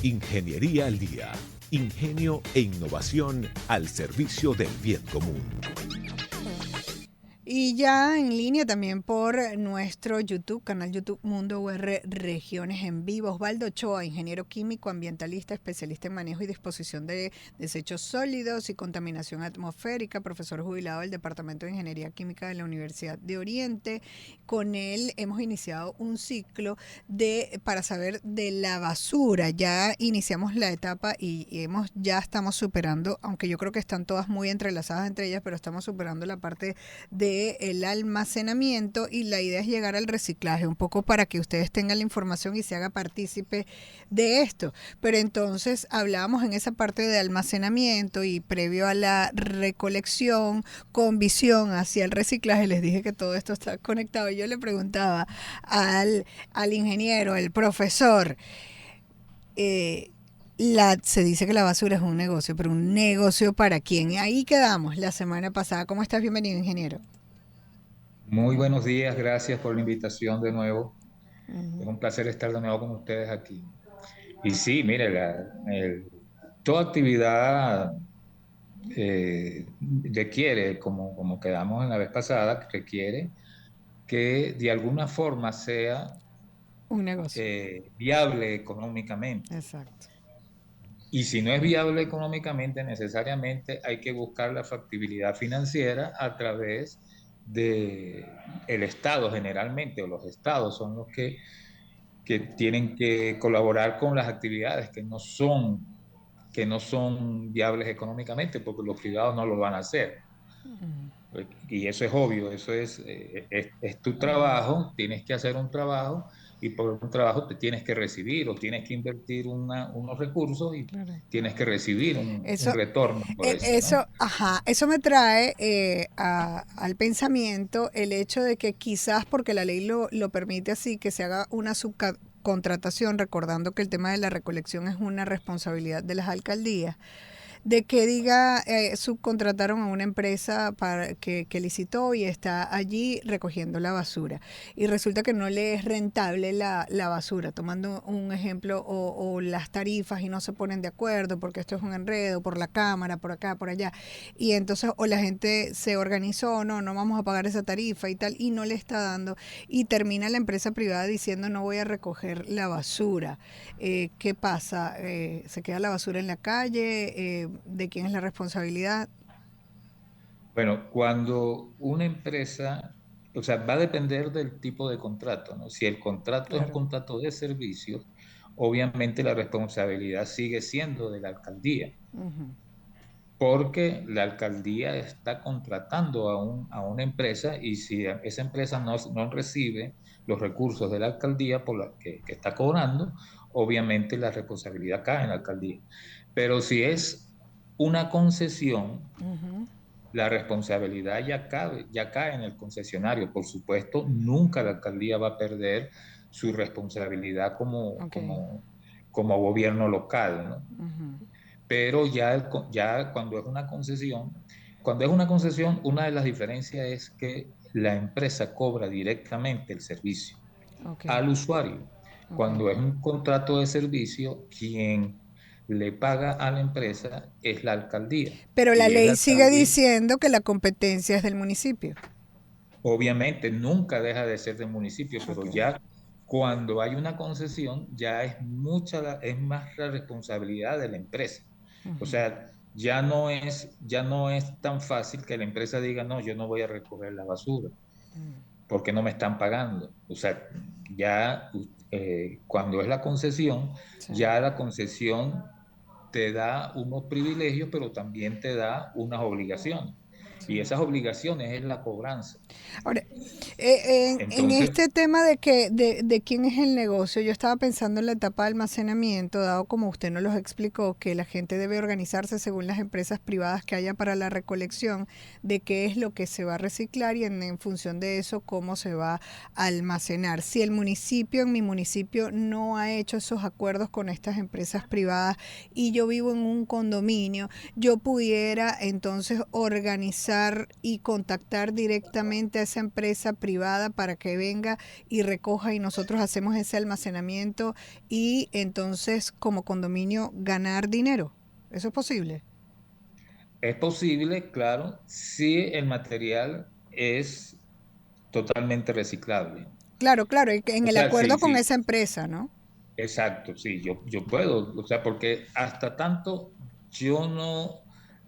Ingeniería al día. Ingenio e innovación al servicio del bien común. Y ya en línea también por nuestro YouTube, canal YouTube Mundo UR Regiones en Vivo, Osvaldo Ochoa, ingeniero químico, ambientalista, especialista en manejo y disposición de desechos sólidos y contaminación atmosférica, profesor jubilado del Departamento de Ingeniería Química de la Universidad de Oriente. Con él hemos iniciado un ciclo para saber de la basura. Ya iniciamos la etapa y ya estamos superando, aunque yo creo que están todas muy entrelazadas entre ellas, pero estamos superando la parte de el almacenamiento y la idea es llegar al reciclaje, un poco para que ustedes tengan la información y se haga partícipe de esto. Pero entonces hablábamos en esa parte de almacenamiento y previo a la recolección con visión hacia el reciclaje, les dije que todo esto está conectado. Yo le preguntaba al ingeniero, el profesor, se dice que la basura es un negocio, pero ¿un negocio para quién? Y ahí quedamos la semana pasada. ¿Cómo estás? Bienvenido, ingeniero. Muy buenos días, gracias por la invitación de nuevo. Es Uh-huh. un placer estar de nuevo con ustedes aquí. Y sí, mire, toda actividad requiere, como quedamos en la vez pasada, requiere que de alguna forma sea Un negocio. viable económicamente. Exacto. Y si no es viable económicamente, necesariamente hay que buscar la factibilidad financiera a través de el Estado generalmente, o los estados son los que tienen que colaborar con las actividades que no son viables económicamente, porque los privados no lo van a hacer. Y eso es obvio, es tu trabajo, tienes que hacer un trabajo y por un trabajo te tienes que recibir o tienes que invertir unos recursos y Claro. tienes que recibir un Eso, retorno por eso, ¿no? eso me trae al pensamiento el hecho de que quizás porque la ley lo permite así, que se haga una subcontratación, recordando que el tema de la recolección es una responsabilidad de las alcaldías, de que diga, subcontrataron a una empresa que licitó y está allí recogiendo la basura. Y resulta que no le es rentable la basura, tomando un ejemplo, o las tarifas y no se ponen de acuerdo porque esto es un enredo, por la cámara, por acá, por allá. Y entonces o la gente se organizó, no vamos a pagar esa tarifa y tal, y no le está dando. Y termina la empresa privada diciendo no voy a recoger la basura. ¿Qué pasa? ¿Se queda la basura en la calle? ¿De quién es la responsabilidad? Bueno, cuando una empresa, o sea, va a depender del tipo de contrato, ¿no? Si el contrato es un Claro. contrato de servicios, obviamente la responsabilidad sigue siendo de la alcaldía, Uh-huh. porque la alcaldía está contratando a una empresa y si esa empresa no recibe los recursos de la alcaldía por la que está cobrando, obviamente la responsabilidad cae en la alcaldía. Pero si es una concesión, Uh-huh. la responsabilidad ya cae en el concesionario. Por supuesto, nunca la alcaldía va a perder su responsabilidad Okay. como gobierno local, ¿no? Uh-huh. Pero ya cuando es una concesión, una de las diferencias es que la empresa cobra directamente el servicio Okay. al usuario. Okay. Cuando es un contrato de servicio, quien le paga a la empresa es la alcaldía. Pero la Y es la ley sigue alcaldía. diciendo que la competencia es del municipio. Obviamente nunca deja de ser del municipio, pero Okay. ya cuando hay una concesión, es más la responsabilidad de la empresa. O Uh-huh. sea, ya no es tan fácil que la empresa diga, no, yo no voy a recoger la basura, porque no me están pagando. O sea, ya cuando es la concesión, Sí. ya la concesión te da unos privilegios, pero también te da unas obligaciones. Sí. Y esas obligaciones es la cobranza. Ahora, en Entonces, este tema de quién es el negocio, yo estaba pensando en la etapa de almacenamiento, dado como usted nos los explicó, que la gente debe organizarse según las empresas privadas que haya para la recolección de qué es lo que se va a reciclar y en función de eso cómo se va a almacenar. Si el municipio, en mi municipio, no ha hecho esos acuerdos con estas empresas privadas y yo vivo en un condominio, yo pudiera entonces organizar organizar y contactar directamente a esa empresa privada para que venga y recoja y nosotros hacemos ese almacenamiento y entonces como condominio ganar dinero. ¿Eso es posible? Es posible, claro, si el material es totalmente reciclable. Claro, claro, y que en O el sea, sí, acuerdo con sí, esa empresa, ¿no? exacto, sí, yo puedo, o sea, porque hasta tanto yo no,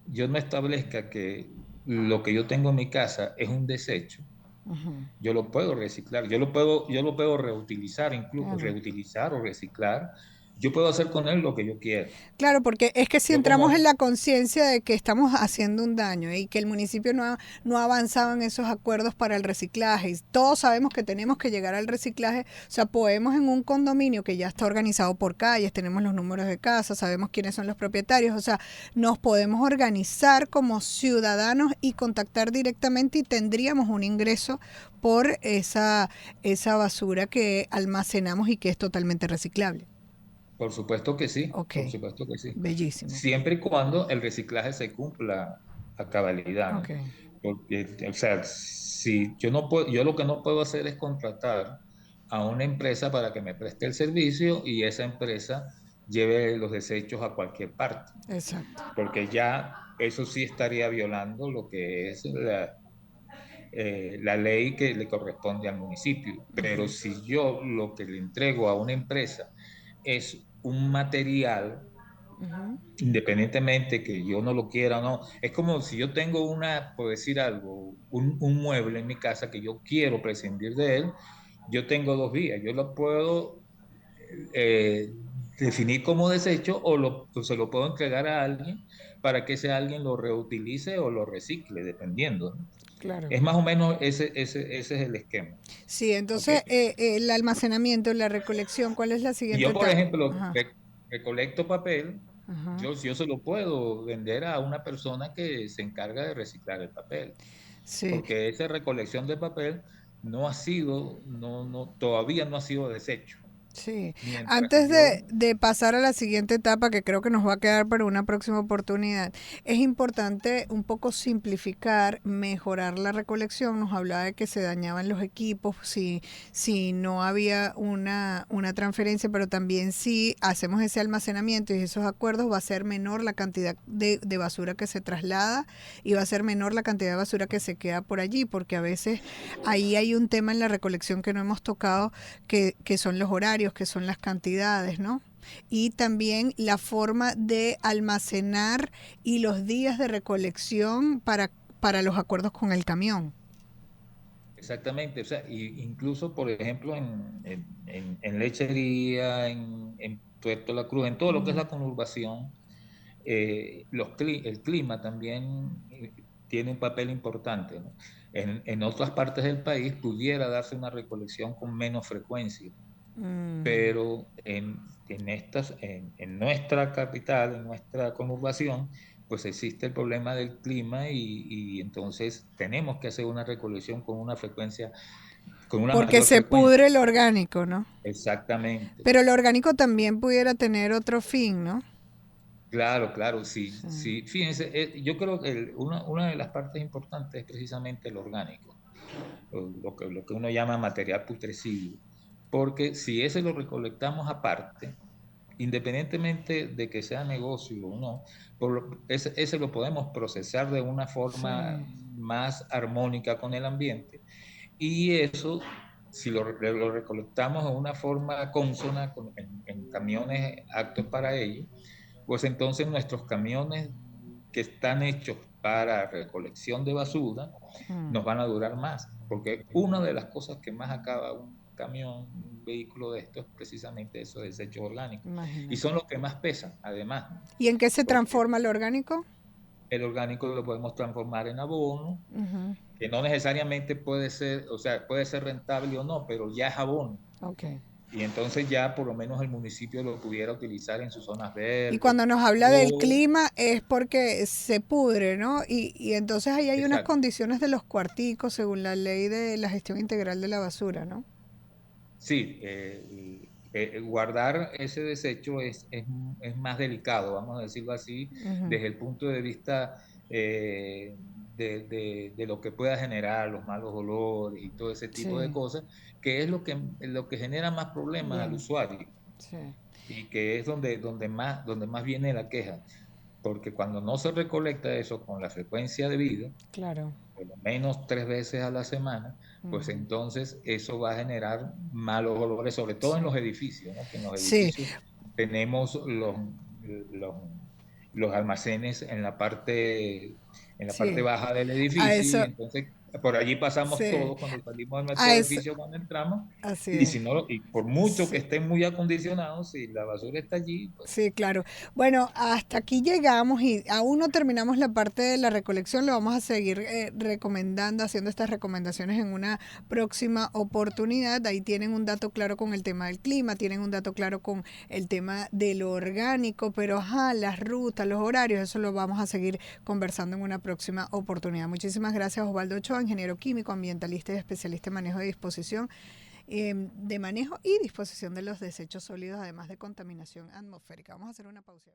yo no establezca que lo que yo tengo en mi casa es un desecho, Ujú. yo lo puedo reciclar, yo lo puedo reutilizar, incluso Claro. reutilizar o reciclar, yo puedo hacer con él lo que yo quiera. Claro, porque es que si Yo entramos en como, la conciencia de que estamos haciendo un daño y que el municipio no ha avanzado en esos acuerdos para el reciclaje, y todos sabemos que tenemos que llegar al reciclaje, o sea, podemos en un condominio que ya está organizado por calles, tenemos los números de casa, sabemos quiénes son los propietarios, o sea, nos podemos organizar como ciudadanos y contactar directamente y tendríamos un ingreso por esa basura que almacenamos y que es totalmente reciclable. por supuesto que sí, Ok, por supuesto que sí. bellísimo. Siempre y cuando el reciclaje se cumpla a cabalidad, Ok. ¿no? Porque, o sea, si yo no puedo, yo lo que no puedo hacer es contratar a una empresa para que me preste el servicio y esa empresa lleve los desechos a cualquier parte, Exacto. porque ya eso sí estaría violando lo que es la ley que le corresponde al municipio. Pero si yo lo que le entrego a una empresa es un material, Ujú. independientemente que yo no lo quiera o no, es como si yo tengo una, por decir algo, un mueble en mi casa que yo quiero prescindir de él, yo tengo dos vías, yo lo puedo eh, definir como desecho o se lo puedo entregar a alguien para que ese alguien lo reutilice o lo recicle, dependiendo, ¿no? Claro. Es más o menos ese es el esquema. Sí, ¿Ok? entonces el almacenamiento, la recolección, ¿cuál es la Si siguiente yo, por etapa? ejemplo, Ajá, recolecto papel, ajá. yo se lo puedo vender a una persona que se encarga de reciclar el papel, Sí. porque esa recolección de papel no ha sido, todavía no ha sido desecho. Sí, Mientras antes yo, de pasar a la siguiente etapa, que creo que nos va a quedar para una próxima oportunidad, es importante un poco simplificar, mejorar la recolección. Nos hablaba de que se dañaban los equipos si no había una transferencia, pero también si hacemos ese almacenamiento y esos acuerdos, va a ser menor la cantidad de basura que se traslada y va a ser menor la cantidad de basura que se queda por allí, porque a veces ahí hay un tema en la recolección que no hemos tocado que son los horarios, que son las cantidades, ¿no? Y también la forma de almacenar y los días de recolección para los acuerdos con el camión. exactamente, o sea, incluso, por ejemplo, en lechería, en Puerto La Cruz, en todo lo que es Ujú. la conurbación, el clima también tiene un papel importante, ¿no? En otras partes del país pudiera darse una recolección con menos frecuencia, Mm. pero en nuestra capital, en nuestra conurbación, pues existe el problema del clima y entonces tenemos que hacer una recolección con una frecuencia, con una Porque mayor se pudre frecuencia. el orgánico, ¿no? Exactamente. Pero el orgánico también pudiera tener otro fin, ¿no? Claro, claro, sí, Sí. sí. Fíjense, yo creo que una de las partes importantes es precisamente el orgánico, lo que uno llama material putrescible, porque si ese lo recolectamos aparte, independientemente de que sea negocio o no, ese lo podemos procesar de una forma Sí. más armónica con el ambiente y eso, si lo recolectamos de una forma consona en camiones aptos para ello, pues entonces nuestros camiones que están hechos para recolección de basura Mm. nos van a durar más, porque una de las cosas que más acaba un camión, un vehículo de estos es precisamente esos desechos orgánicos. Y son Imagínate. los que más pesan, además, ¿Y en qué se porque transforma el orgánico? el orgánico lo podemos transformar en abono, Ujú. que no necesariamente puede ser, o sea, puede ser rentable o no, pero ya es abono. Ok. Y entonces ya por lo menos el municipio lo pudiera utilizar en sus zonas Y verdes. cuando nos habla del O, clima es porque se pudre, ¿no? Y entonces ahí hay unas exacto. condiciones de los cuarticos según la ley de la gestión integral de la basura, ¿no? Sí, guardar ese desecho es más delicado, vamos a decirlo así, Ujú. desde el punto de vista de lo que pueda generar los malos olores y todo ese tipo de Sí, cosas, que es lo que genera más problemas al bien, usuario sí, y que es donde más viene la queja, porque cuando no se recolecta eso con la frecuencia debida, claro. por lo menos 3 veces a la semana, pues Ujú. entonces eso va a generar malos olores, sobre todo Sí, en los edificios, ¿no? Que en los sí, edificios tenemos los, los almacenes en la parte sí, baja del a edificio y eso, entonces por allí pasamos sí, todos cuando salimos del a nuestro eso, edificio cuando entramos así y es. si no, y por mucho que Sí. estén muy acondicionados, si la basura está allí, pues Sí, claro. Bueno, hasta aquí llegamos y aún no terminamos la parte de la recolección. Lo vamos a seguir recomendando, haciendo estas recomendaciones en una próxima oportunidad. Ahí tienen un dato claro con el tema del clima, tienen un dato claro con el tema de lo orgánico, pero ajá, las rutas, los horarios, eso lo vamos a seguir conversando en una próxima oportunidad. Muchísimas gracias, Osvaldo Ochoa, ingeniero químico, ambientalista y especialista en manejo de disposición de manejo y disposición de los desechos sólidos, además de contaminación atmosférica. Vamos a hacer una pausa.